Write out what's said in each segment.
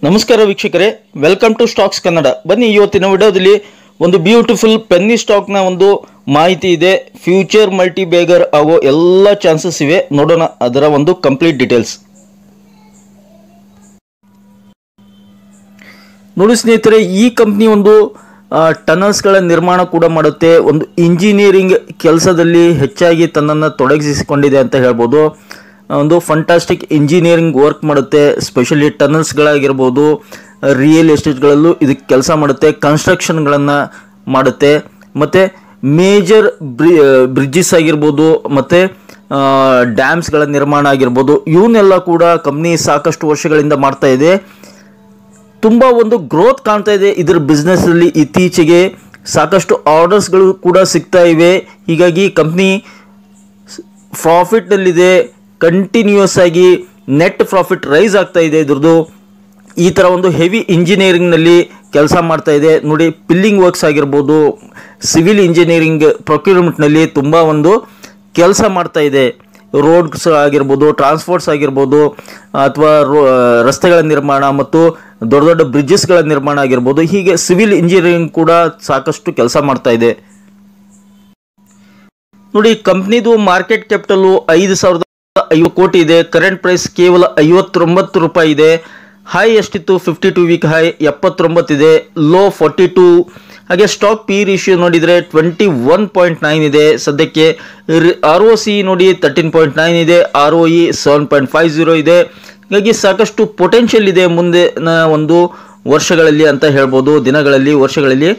ನಮಸ್ಕಾರ ವೀಕ್ಷಕರೇ, welcome to stocks Kannada. ಬನ್ನಿ, ಇವತ್ತಿನ ವಿಡಿಯೋದಲ್ಲಿ ಒಂದು ಬ್ಯೂಟಿಫುಲ್ ಪೆನ್ನಿ ಸ್ಟಾಕ್ನ ಒಂದು ಮಾಹಿತಿ ಇದೆ. ಫ್ಯೂಚರ್ ಮಲ್ಟಿ ಬ್ಯಾಗರ್ ಆಗೋ ಎಲ್ಲ ಚಾನ್ಸಸ್ ಇವೆ. ನೋಡೋಣ ಅದರ ಒಂದು ಕಂಪ್ಲೀಟ್ ಡೀಟೇಲ್ಸ್. ನೋಡಿ ಸ್ನೇಹಿತರೆ, ಈ ಕಂಪ್ನಿ ಒಂದು ಟನಲ್ಸ್ಗಳ ನಿರ್ಮಾಣ ಕೂಡ ಮಾಡುತ್ತೆ. ಒಂದು ಇಂಜಿನಿಯರಿಂಗ್ ಕೆಲಸದಲ್ಲಿ ಹೆಚ್ಚಾಗಿ ತನ್ನನ್ನು ತೊಡಗಿಸಿಕೊಂಡಿದೆ ಅಂತ ಹೇಳ್ಬೋದು. ಒಂದು ಫಂಟಾಸ್ಟಿಕ್ ಇಂಜಿನಿಯರಿಂಗ್ ವರ್ಕ್ ಮಾಡುತ್ತೆ. ಸ್ಪೆಷಲಿ ಟನಲ್ಸ್ಗಳಾಗಿರ್ಬೋದು, ರಿಯಲ್ ಎಸ್ಟೇಟ್ಗಳಲ್ಲೂ ಇದಕ್ಕೆ ಕೆಲಸ ಮಾಡುತ್ತೆ. ಕನ್ಸ್ಟ್ರಕ್ಷನ್ಗಳನ್ನು ಮಾಡುತ್ತೆ. ಮತ್ತು ಮೇಜರ್ ಬ್ರಿಡ್ಜಸ್ ಆಗಿರ್ಬೋದು, ಮತ್ತು ಡ್ಯಾಮ್ಸ್ಗಳ ನಿರ್ಮಾಣ ಆಗಿರ್ಬೋದು, ಇವನ್ನೆಲ್ಲ ಕೂಡ ಕಂಪ್ನಿ ಸಾಕಷ್ಟು ವರ್ಷಗಳಿಂದ ಮಾಡ್ತಾ ಇದೆ. ತುಂಬ ಒಂದು ಗ್ರೋತ್ ಕಾಣ್ತಾ ಇದೆ ಇದರ ಬಿಸ್ನೆಸ್ಸಲ್ಲಿ. ಇತ್ತೀಚೆಗೆ ಸಾಕಷ್ಟು ಆರ್ಡರ್ಸ್ಗಳು ಕೂಡ ಸಿಗ್ತಾ ಇವೆ. ಹೀಗಾಗಿ ಕಂಪ್ನಿ ಪ್ರಾಫಿಟ್ನಲ್ಲಿದೆ. ಕಂಟಿನ್ಯೂಸ್ ಆಗಿ ನೆಟ್ ಪ್ರಾಫಿಟ್ ರೈಸ್ ಆಗ್ತಾ ಇದೆ ಇದ್ರದ್ದು. ಈ ಥರ ಒಂದು ಹೆವಿ ಇಂಜಿನಿಯರಿಂಗ್ನಲ್ಲಿ ಕೆಲಸ ಮಾಡ್ತಾ ಇದೆ. ನೋಡಿ, ಪಿಲ್ಲಿಂಗ್ ವರ್ಕ್ಸ್ ಆಗಿರ್ಬೋದು, ಸಿವಿಲ್ ಇಂಜಿನಿಯರಿಂಗ್ ಪ್ರೊಕ್ಯೂರ್ಮೆಂಟ್ನಲ್ಲಿ ತುಂಬ ಒಂದು ಕೆಲಸ ಮಾಡ್ತಾ ಇದೆ. ರೋಡ್ಸ್ ಆಗಿರ್ಬೋದು, ಟ್ರಾನ್ಸ್ಪೋರ್ಟ್ಸ್ ಆಗಿರ್ಬೋದು, ಅಥವಾ ರಸ್ತೆಗಳ ನಿರ್ಮಾಣ ಮತ್ತು ದೊಡ್ಡ ದೊಡ್ಡ ಬ್ರಿಡ್ಜಸ್ಗಳ ನಿರ್ಮಾಣ ಆಗಿರ್ಬೋದು, ಹೀಗೆ ಸಿವಿಲ್ ಇಂಜಿನಿಯರಿಂಗ್ ಕೂಡ ಸಾಕಷ್ಟು ಕೆಲಸ ಮಾಡ್ತಾ ಇದೆ. ನೋಡಿ, ಕಂಪ್ನಿದು ಮಾರ್ಕೆಟ್ ಕ್ಯಾಪಿಟಲು 5,050 ಕೋಟಿ ಇದೆ. ಕರೆಂಟ್ ಪ್ರೈಸ್ ಕೇವಲ 59 ರೂಪಾಯಿ ಇದೆ. ಹೈ ಎಷ್ಟಿತ್ತು? 52 ವೀಕ್ ಹೈ 79 ಇದೆ. ಲೋ 42. ಹಾಗೆ ಸ್ಟಾಕ್ ಪಿ ರೇಷಿಯೋ ನೋಡಿದರೆ 21.9 ಇದೆ ಸದ್ಯಕ್ಕೆ. ROC ನೋಡಿ 13.9 ಇದೆ. ROE 7.50 ಇದೆ. ಹೀಗಾಗಿ ಸಾಕಷ್ಟು ಪೊಟೆನ್ಷಿಯಲ್ ಇದೆ ಮುಂದಿನ ಒಂದು ವರ್ಷಗಳಲ್ಲಿ ಅಂತ ಹೇಳ್ಬೋದು. ದಿನಗಳಲ್ಲಿ, ವರ್ಷಗಳಲ್ಲಿ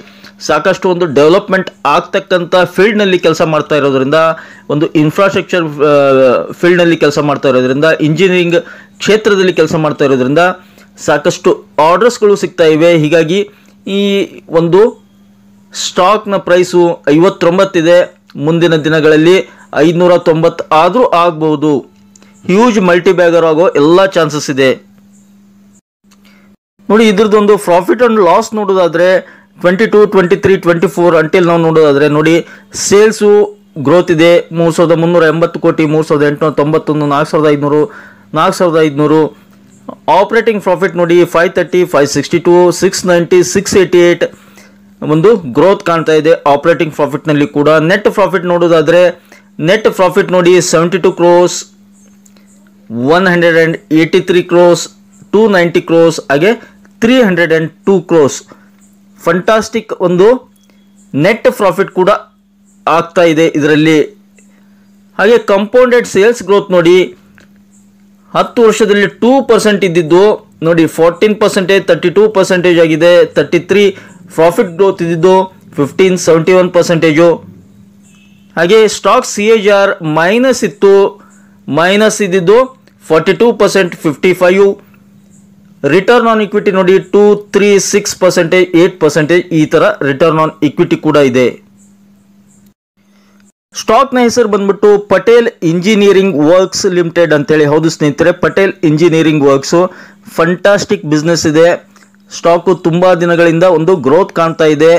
ಸಾಕಷ್ಟು ಒಂದು ಡೆವಲಪ್ಮೆಂಟ್ ಆಗ್ತಕ್ಕಂಥ ಫೀಲ್ಡ್ನಲ್ಲಿ ಕೆಲಸ ಮಾಡ್ತಾ ಇರೋದ್ರಿಂದ, ಒಂದು ಇನ್ಫ್ರಾಸ್ಟ್ರಕ್ಚರ್ ಫೀಲ್ಡ್ನಲ್ಲಿ ಕೆಲಸ ಮಾಡ್ತಾ ಇರೋದ್ರಿಂದ, ಇಂಜಿನಿಯರಿಂಗ್ ಕ್ಷೇತ್ರದಲ್ಲಿ ಕೆಲಸ ಮಾಡ್ತಾ ಇರೋದ್ರಿಂದ ಸಾಕಷ್ಟು ಆರ್ಡರ್ಸ್ಗಳು ಸಿಗ್ತಾ ಇವೆ. ಹೀಗಾಗಿ ಈ ಒಂದು ಸ್ಟಾಕ್ನ ಪ್ರೈಸು 59 ಇದೆ. ಮುಂದಿನ ದಿನಗಳಲ್ಲಿ 590 ಆದರೂ ಆಗ್ಬೋದು. ಹ್ಯೂಜ್ ಮಲ್ಟಿ ಬ್ಯಾಗರ್ ಆಗೋ ಎಲ್ಲ ಚಾನ್ಸಸ್ ಇದೆ. ನೋಡಿ, ಇದ್ರದ್ದೊಂದು ಪ್ರಾಫಿಟ್ ಆ್ಯಂಡ್ ಲಾಸ್ ನೋಡೋದಾದರೆ 22, 23, 24 ಅಂಟಿಲ್ ನಾವು ನೋಡೋದಾದರೆ ನೋಡಿ, ಸೇಲ್ಸು ಗ್ರೋತ್ ಇದೆ. 3,380 ಕೋಟಿ, 3,891, 4,500, 4,500. ಆಪರೇಟಿಂಗ್ ಪ್ರಾಫಿಟ್ ನೋಡಿ 530, 562, 690, 688 ಒಂದು ಗ್ರೋತ್ ಕಾಣ್ತಾ ಇದೆ ಆಪರೇಟಿಂಗ್ ಪ್ರಾಫಿಟ್ನಲ್ಲಿ ಕೂಡ. ನೆಟ್ ಪ್ರಾಫಿಟ್ ನೋಡೋದಾದರೆ ನೆಟ್ ಪ್ರಾಫಿಟ್ ನೋಡಿ 72 ಕ್ರೋಸ್, 183 ಕ್ರೋಸ್, 290 ಕ್ರೋಸ್, ಹಾಗೆ 302 ಕ್ರೋಸ್. ಫಂಟಾಸ್ಟಿಕ್ ಒಂದು ನೆಟ್ ಪ್ರಾಫಿಟ್ ಕೂಡ ಆಗ್ತಾ ಇದೆ ಇದರಲ್ಲಿ. ಹಾಗೆ ಕಂಪೌಂಡೆಡ್ ಸೇಲ್ಸ್ ಗ್ರೋತ್ ನೋಡಿ, 10 ವರ್ಷದಲ್ಲಿ 2% ಇದ್ದಿದ್ದು ನೋಡಿ 14%, 32% ಆಗಿದೆ. 33 ಪ್ರಾಫಿಟ್ ಗ್ರೋತ್ ಇದ್ದಿದ್ದು 15, 71%. ಹಾಗೆ ಸ್ಟಾಕ್ CAGR ಮೈನಸ್ ಇತ್ತು, ಮೈನಸ್ ಇದ್ದಿದ್ದು 42%, 55. ರಿಟರ್ನ್ ಆನ್ ಇಕ್ವಿಟಿ ನೋಡಿ 2, 3, 6%, 8% ಈ ಥರ ರಿಟರ್ನ್ ಆನ್ ಇಕ್ವಿಟಿ ಕೂಡ ಇದೆ. ಸ್ಟಾಕ್ನ ಹೆಸರು ಬಂದ್ಬಿಟ್ಟು ಪಟೇಲ್ ಇಂಜಿನಿಯರಿಂಗ್ ವರ್ಕ್ಸ್ ಲಿಮಿಟೆಡ್ ಅಂತೇಳಿ. ಹೌದು ಸ್ನೇಹಿತರೆ, Patel engineering works fantastic business ಇದೆ. ಸ್ಟಾಕು ತುಂಬ ದಿನಗಳಿಂದ ಒಂದು ಗ್ರೋತ್ ಕಾಣ್ತಾ ಇದೆ.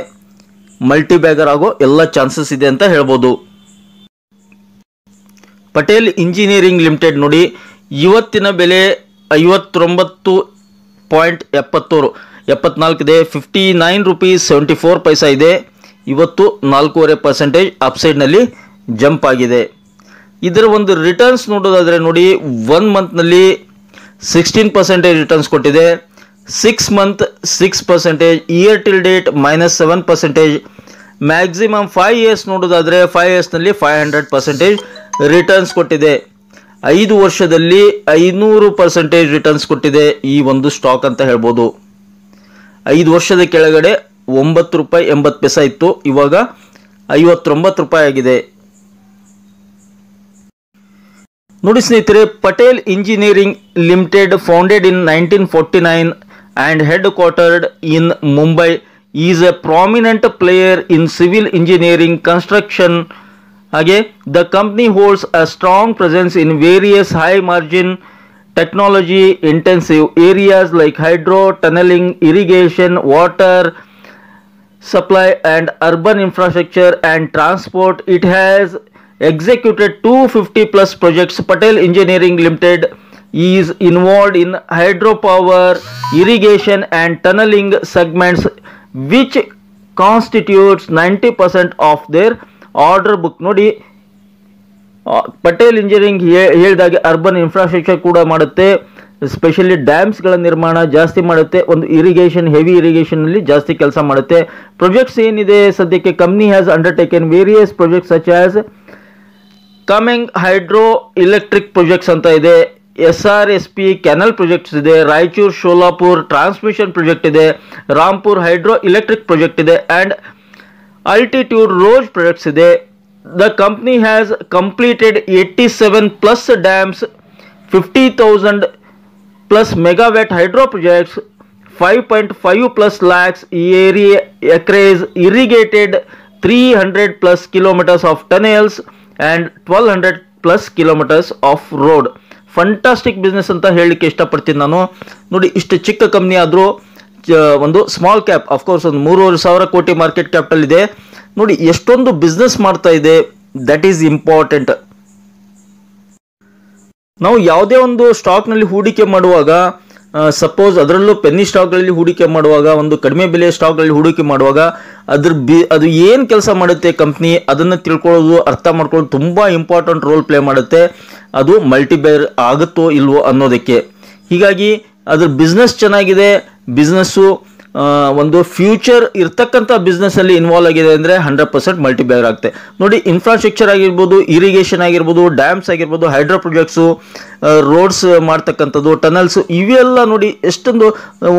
ಮಲ್ಟಿ ಬ್ಯಾಗರ್ ಆಗೋ ಎಲ್ಲ ಚಾನ್ಸಸ್ ಇದೆ ಅಂತ ಹೇಳ್ಬೋದು. ಪಟೇಲ್ ಇಂಜಿನಿಯರಿಂಗ್ ಲಿಮಿಟೆಡ್ ನೋಡಿ, ಇವತ್ತಿನ ಬೆಲೆ 59.74 ಇದೆ. 59 ರೂಪೀಸ್ 74 ಪೈಸಾ ಇದೆ. ಇವತ್ತು 4.5% ಅಪ್ಸೈಡ್ನಲ್ಲಿ ಜಂಪ್ ಆಗಿದೆ. ಇದರ ಒಂದು ರಿಟರ್ನ್ಸ್ ನೋಡೋದಾದರೆ ನೋಡಿ, 1 ಮಂತ್ನಲ್ಲಿ 16% ರಿಟರ್ನ್ಸ್ ಕೊಟ್ಟಿದೆ. 6 month 6%, year till date -7%. Maximum 5 years ನೋಡೋದಾದರೆ 5 ಇಯರ್ಸ್ನಲ್ಲಿ 500% ರಿಟರ್ನ್ಸ್ ಕೊಟ್ಟಿದೆ. 5 ವರ್ಷದಲ್ಲಿ 500% ರಿಟರ್ನ್ಸ್ ಕೊಟ್ಟಿದೆ ಈ ಒಂದು ಸ್ಟಾಕ್ ಅಂತ ಹೇಳ್ಬೋದು. 5 ವರ್ಷದ ಕೆಳಗಡೆ 9 ರೂಪಾಯಿ 80 ಪೈಸಾ ಇತ್ತು, ಇವಾಗ 59 ರೂಪಾಯಿ ಆಗಿದೆ. ನೋಡಿ ಸ್ನೇಹಿತರೆ, Patel engineering limited founded in 1949 and headquartered in Mumbai, is a prominent player in civil engineering construction. ಹಾಗೆ the company holds a strong presence in various high margin technology intensive areas like hydro, tunneling, irrigation, water supply and urban infrastructure and transport. It has executed 250 plus projects. Patel Engineering Limited is involved in hydropower, irrigation and tunneling segments, which constitutes 90% of their order book. ನೋಡಿ, Patel engineering ಹೇಳಿದಾಗೆ urban infrastructure ಕೂಡ ಮಾಡುತ್ತೆ, specially ಡ್ಯಾಮ್ಸ್ಗಳ ನಿರ್ಮಾಣ ಜಾಸ್ತಿ ಮಾಡುತ್ತೆ, ಒಂದು irrigation, heavy irrigation ಅಲ್ಲಿ ಜಾಸ್ತಿ ಕೆಲಸ ಮಾಡುತ್ತೆ. ಪ್ರಾಜೆಕ್ಟ್ಸ್ ಏನಿದೆ ಸದ್ಯಕ್ಕೆ, company has undertaken various projects such as coming hydro electric projects ಅಂತ ಇದೆ, SRSP ಕೆನಲ್ ಪ್ರಾಜೆಕ್ಟ್ಸ್ ಇದೆ, ರಾಯಚೂರು ಶೋಲಾಪುರ್ ಟ್ರಾನ್ಸ್ಮಿಷನ್ ಪ್ರಾಜೆಕ್ಟ್ ಇದೆ, ರಾಂಪುರ್ ಹೈಡ್ರೋ ಇಲೆಕ್ಟ್ರಿಕ್ ಪ್ರಾಜೆಕ್ಟ್ ಇದೆ ಅಂಡ್ ಅಲ್ಟಿಟ್ಯೂಡ್ ರೋಡ್ ಪ್ರಾಜೆಕ್ಟ್ಸ್ ಇದೆ. The company has completed 87 plus dams, 50,000 plus megawatt hydro projects, 5.5 plus lakhs acres irrigated, 300 plus kilometers of tunnels and 1200 plus kilometers of road. Fantastic business ಅಂತ ಹೇಳಲಿಕ್ಕೆ ಇಷ್ಟಪಡ್ತೀನಿ ನಾನು. ನೋಡಿ, ಇಷ್ಟು ಚಿಕ್ಕ company ಆದರೂ ಒಂದು ಸ್ಮಾಲ್ ಕ್ಯಾಪ್, ಅಫ್ಕೋರ್ಸ್ ಒಂದು 3,500 ಕೋಟಿ ಮಾರ್ಕೆಟ್ ಕ್ಯಾಪಿಟಲ್ ಇದೆ. ನೋಡಿ ಎಷ್ಟೊಂದು ಬಿಸ್ನೆಸ್ ಮಾಡ್ತಾ ಇದೆ, ದಟ್ ಈಸ್ ಇಂಪಾರ್ಟೆಂಟ್. ನಾವು ಯಾವುದೇ ಒಂದು ಸ್ಟಾಕ್ನಲ್ಲಿ ಹೂಡಿಕೆ ಮಾಡುವಾಗ, ಸಪೋಸ್ ಅದರಲ್ಲೂ ಪೆನ್ನಿ ಸ್ಟಾಕ್ಗಳಲ್ಲಿ ಹೂಡಿಕೆ ಮಾಡುವಾಗ, ಒಂದು ಕಡಿಮೆ ಬೆಲೆಯ ಸ್ಟಾಕ್ಗಳಲ್ಲಿ ಹೂಡಿಕೆ ಮಾಡುವಾಗ ಅದು ಏನು ಕೆಲಸ ಮಾಡುತ್ತೆ ಕಂಪ್ನಿ, ಅದನ್ನು ತಿಳ್ಕೊಳ್ಳೋದು, ಅರ್ಥ ಮಾಡ್ಕೊಳ್ಳೋದು ತುಂಬ ಇಂಪಾರ್ಟೆಂಟ್ ರೋಲ್ ಪ್ಲೇ ಮಾಡುತ್ತೆ. ಅದು ಮಲ್ಟಿಬೈರ್ ಆಗುತ್ತೋ ಇಲ್ವೋ ಅನ್ನೋದಕ್ಕೆ. ಹೀಗಾಗಿ ಅದ್ರ ಬಿಸ್ನೆಸ್ ಚೆನ್ನಾಗಿದೆ, ಬಿಸ್ನೆಸ್ಸು ಒಂದು ಫ್ಯೂಚರ್ ಇರ್ತಕ್ಕಂಥ ಬಿಸ್ನೆಸ್ಸಲ್ಲಿ ಇನ್ವಾಲ್ವ್ ಆಗಿದೆ ಅಂದರೆ 100% ಮಲ್ಟಿಬೈರ್ ಆಗುತ್ತೆ. ನೋಡಿ, ಇನ್ಫ್ರಾಸ್ಟ್ರಕ್ಚರ್ ಆಗಿರ್ಬೋದು, ಇರಿಗೇಷನ್ ಆಗಿರ್ಬೋದು, ಡ್ಯಾಮ್ಸ್ ಆಗಿರ್ಬೋದು, ಹೈಡ್ರೋ ಪ್ರಾಜೆಕ್ಟ್ಸು, ರೋಡ್ಸ್ ಮಾಡ್ತಕ್ಕಂಥದ್ದು, ಟನಲ್ಸು, ಇವೆಲ್ಲ ನೋಡಿ ಎಷ್ಟೊಂದು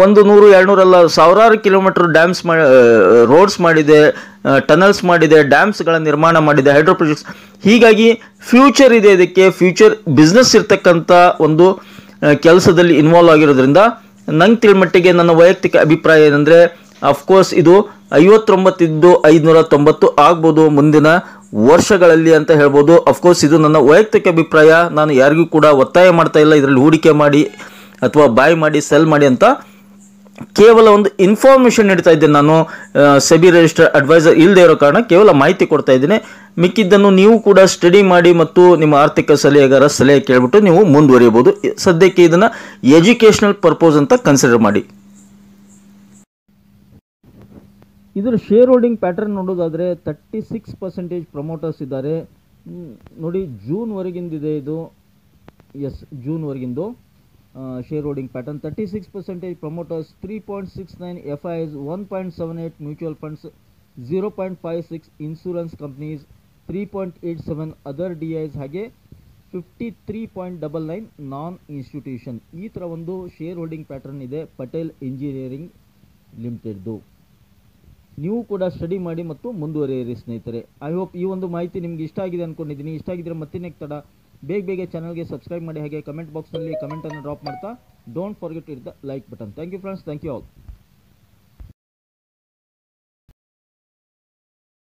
100, 200 ಅಲ್ಲ, ಸಾವಿರಾರು ಕಿಲೋಮೀಟರ್ ಡ್ಯಾಮ್ಸ್ ರೋಡ್ಸ್ ಮಾಡಿದೆ, ಟನಲ್ಸ್ ಮಾಡಿದೆ, ಡ್ಯಾಮ್ಸ್ಗಳ ನಿರ್ಮಾಣ ಮಾಡಿದೆ, ಹೈಡ್ರೋ ಪ್ರಾಜೆಕ್ಟ್ಸ್. ಹೀಗಾಗಿ ಫ್ಯೂಚರ್ ಇದೆ, ಇದಕ್ಕೆ ಫ್ಯೂಚರ್ ಬಿಸ್ನೆಸ್ ಇರ್ತಕ್ಕಂಥ ಒಂದು ಕೆಲಸದಲ್ಲಿ ಇನ್ವಾಲ್ವ್ ಆಗಿರೋದ್ರಿಂದ ನಂಗೆ ತಿಳ್ಮಟ್ಟಿಗೆ ನನ್ನ ವೈಯಕ್ತಿಕ ಅಭಿಪ್ರಾಯ ಏನಂದರೆ, ಅಫ್ಕೋರ್ಸ್ ಇದು 59 ಇದ್ದು 590 ಆಗ್ಬೋದು ಮುಂದಿನ ವರ್ಷಗಳಲ್ಲಿ ಅಂತ ಹೇಳ್ಬೋದು. ಅಫ್ಕೋರ್ಸ್ ಇದು ನನ್ನ ವೈಯಕ್ತಿಕ ಅಭಿಪ್ರಾಯ, ನಾನು ಯಾರಿಗೂ ಕೂಡ ಒತ್ತಾಯ ಮಾಡ್ತಾ ಇಲ್ಲ ಇದರಲ್ಲಿ ಹೂಡಿಕೆ ಮಾಡಿ ಅಥವಾ ಬಾಯ್ ಮಾಡಿ ಸೆಲ್ ಮಾಡಿ ಅಂತ. ಕೇವಲ ಒಂದು ಇನ್ಫಾರ್ಮೇಷನ್ ನೀಡ್ತಾ ಇದ್ದೇನೆ ನಾನು. ಸೆಬಿ ರಿಜಿಸ್ಟರ್ ಅಡ್ವೈಸರ್ ಇಲ್ಲದೆ ಇರೋ ಕಾರಣ ಕೇವಲ ಮಾಹಿತಿ ಕೊಡ್ತಾ ಇದ್ದೀನಿ. ಮಿಕ್ಕಿದ್ದನ್ನು ನೀವು ಕೂಡ ಸ್ಟಡಿ ಮಾಡಿ ಮತ್ತು ನಿಮ್ಮ ಆರ್ಥಿಕ ಸಲಹೆಗಾರ ಸಲಹೆ ಕೇಳಿಬಿಟ್ಟು ನೀವು ಮುಂದುವರಿಯಬಹುದು. ಸದ್ಯಕ್ಕೆ ಇದನ್ನು ಎಜುಕೇಷನಲ್ ಪರ್ಪೋಸ್ ಅಂತ ಕನ್ಸಿಡರ್ ಮಾಡಿ. ಇದರ ಶೇರ್ ಹೋಲ್ಡಿಂಗ್ ಪ್ಯಾಟರ್ನ್ ನೋಡೋದಾದರೆ 36% ಪ್ರಮೋಟರ್ಸ್ ಇದ್ದಾರೆ. ನೋಡಿ, ಜೂನ್ವರೆಗಿಂದಿದೆ ಇದು. ಎಸ್, ಜೂನ್ವರೆಗಿಂದು share holding pattern 36% promoters, 3.69 FIs, 1.78 mutual funds, 0.56 insurance companies, 3.87 other DIs, ಹಾಗೆ 53.99 ನಾನ್ ಇನ್ಸ್ಟಿಟ್ಯೂಷನ್. ಈ ಥರ ಒಂದು ಶೇರ್ ಹೋಲ್ಡಿಂಗ್ ಪ್ಯಾಟರ್ನ್ ಇದೆ ಪಟೇಲ್ ಇಂಜಿನಿಯರಿಂಗ್ ಲಿಮಿಟೆಡ್ದು. ನೀವು ಕೂಡ ಸ್ಟಡಿ ಮಾಡಿ ಮತ್ತು ಮುಂದುವರಿಯಿರಿ ಸ್ನೇಹಿತರೆ. ಐ ಹೋಪ್ ಈ ಒಂದು ಮಾಹಿತಿ ನಿಮ್ಗೆ ಇಷ್ಟ ಆಗಿದೆ ಅಂದ್ಕೊಂಡಿದ್ದೀನಿ. ಇಷ್ಟ ಆಗಿದ್ರೆ ಮತ್ತಿನ್ನೇಕ್ ತಡ, ಬೇಗ ಚಾನಲ್ಗೆ ಸಬ್ಸ್ಕ್ರೈಬ್ ಮಾಡಿ, ಹಾಗೆ ಕಮೆಂಟ್ ಬಾಕ್ಸ್ನಲ್ಲಿ ಕಮೆಂಟನ್ನು ಡ್ರಾಪ್ ಮಾಡ್ತಾ don't forget it the like button. Thank you friends, thank you all.